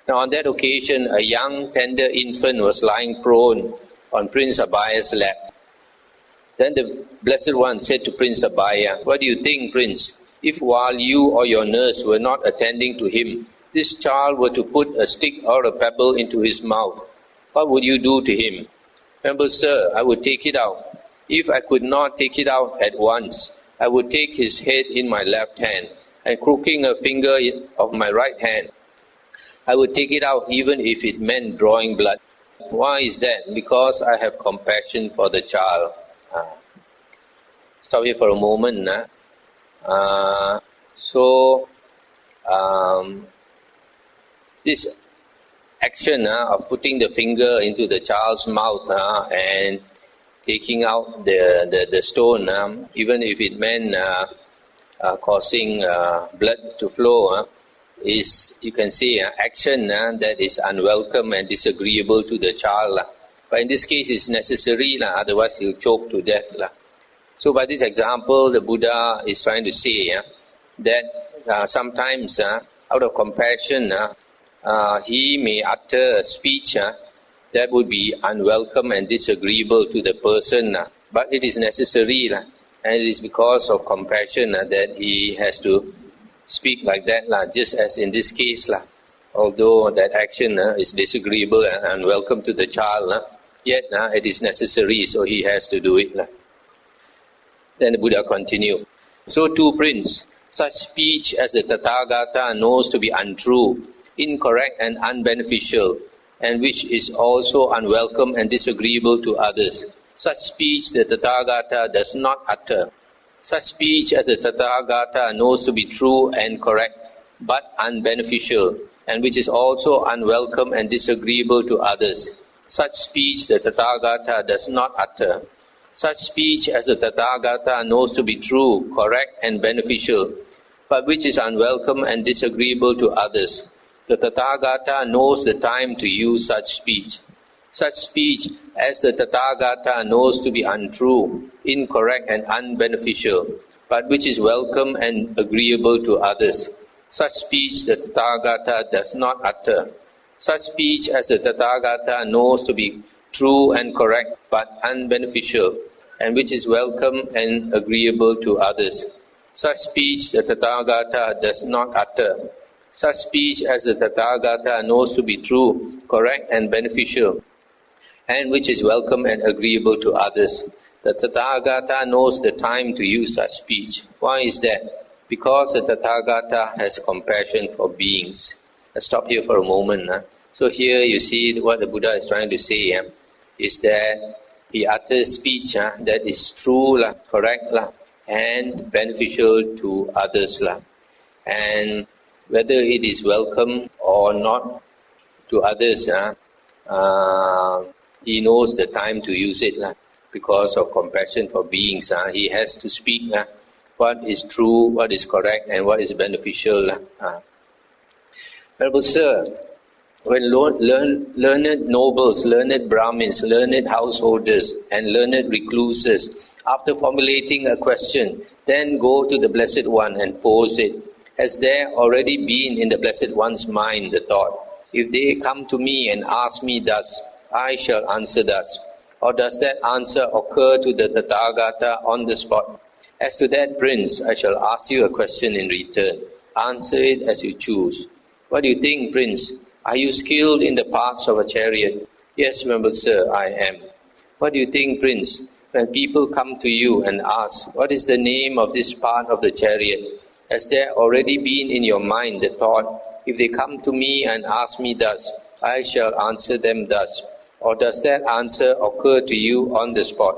Now on that occasion, a young tender infant was lying prone on Prince Abhaya's lap. Then the Blessed One said to Prince Abhaya, "What do you think, Prince? If while you or your nurse were not attending to him, this child were to put a stick or a pebble into his mouth, what would you do to him?" "Venerable Sir, I would take it out. If I could not take it out at once, I would take his head in my left hand, and crooking a finger of my right hand, I would take it out even if it meant drawing blood." Why is that? Because I have compassion for the child. Stop here for a moment. This action of putting the finger into the child's mouth and taking out the stone, even if it meant causing blood to flow, is, you can see, action that is unwelcome and disagreeable to the child. But in this case it's necessary, otherwise he'll choke to death. So by this example, the Buddha is trying to say that sometimes out of compassion, he may utter a speech that would be unwelcome and disagreeable to the person, but it is necessary, and it is because of compassion that he has to speak like that, just as in this case. Although that action is disagreeable and unwelcome to the child, yet it is necessary, so he has to do it. Then the Buddha continued, "So too, Prince, such speech as the Tathagata knows to be untrue, incorrect and unbeneficial, and which is also unwelcome and disagreeable to others, such speech the Tathagata does not utter. Such speech as the Tathagata knows to be true and correct, but unbeneficial, and which is also unwelcome and disagreeable to others, such speech the Tathagata does not utter. Such speech as the Tathagata knows to be true, correct and beneficial, but which is unwelcome and disagreeable to others, the Tathagata knows the time to use such speech. Such speech as the Tathagata knows to be untrue, incorrect and unbeneficial, but which is welcome and agreeable to others, such speech the Tathagata does not utter. Such speech as the Tathagata knows to be true and correct but unbeneficial, and which is welcome and agreeable to others, such speech the Tathagata does not utter. Such speech as the Tathagata knows to be true, correct and beneficial, and which is welcome and agreeable to others, the Tathagata knows the time to use such speech. Why is that? Because the Tathagata has compassion for beings. Let's stop here for a moment. So here you see what the Buddha is trying to say is that he utters speech that is true, correct, and beneficial to others. And whether it is welcome or not to others, he knows the time to use it. Because of compassion for beings, he has to speak what is true, what is correct, and what is beneficial. Venerable Sir, when learned nobles, learned Brahmins, learned householders, and learned recluses, after formulating a question, then go to the Blessed One and pose it, has there already been in the Blessed One's mind the thought, if they come to me and ask me thus, I shall answer thus? Or does that answer occur to the Tathagata on the spot? As to that, Prince, I shall ask you a question in return. Answer it as you choose. What do you think, Prince? Are you skilled in the parts of a chariot? Yes, Venerable Sir, I am. What do you think, Prince? When people come to you and ask, what is the name of this part of the chariot? Has there already been in your mind the thought, if they come to me and ask me thus, I shall answer them thus? Or does that answer occur to you on the spot?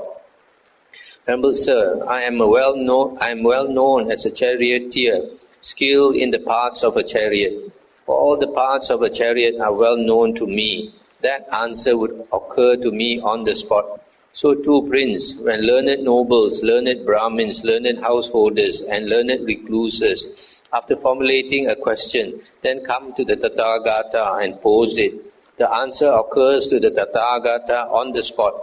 Venerable Sir, I am well known as a charioteer, skilled in the parts of a chariot. For all the parts of a chariot are well known to me. That answer would occur to me on the spot. So too, Prince, when learned nobles, learned Brahmins, learned householders, and learned recluses, after formulating a question, then come to the Tathagata and pose it, the answer occurs to the Tathagata on the spot.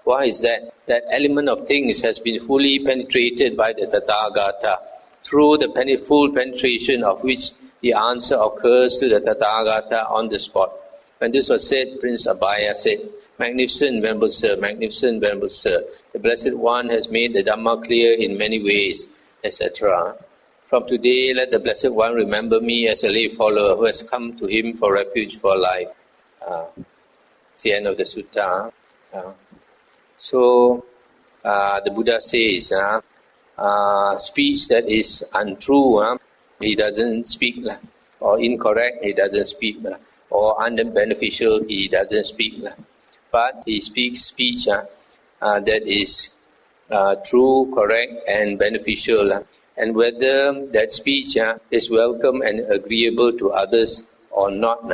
Why is that? That element of things has been fully penetrated by the Tathagata, through the full penetration of which The answer occurs to the Tathagata on the spot. When this was said, Prince Abhaya said, "Magnificent Venerable Sir, magnificent Venerable Sir, the Blessed One has made the Dhamma clear in many ways," etc. "From today, let the Blessed One remember me as a lay follower who has come to him for refuge for life." It's the end of the sutta. So, the Buddha says, speech that is untrue, he doesn't speak, or incorrect, he doesn't speak, or unbeneficial, he doesn't speak. But he speaks speech that is true, correct, and beneficial. And whether that speech is welcome and agreeable to others or not,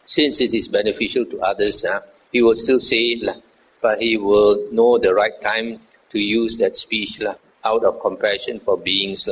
since it is beneficial to others, he will still say it, but he will know the right time to use that speech out of compassion for beings.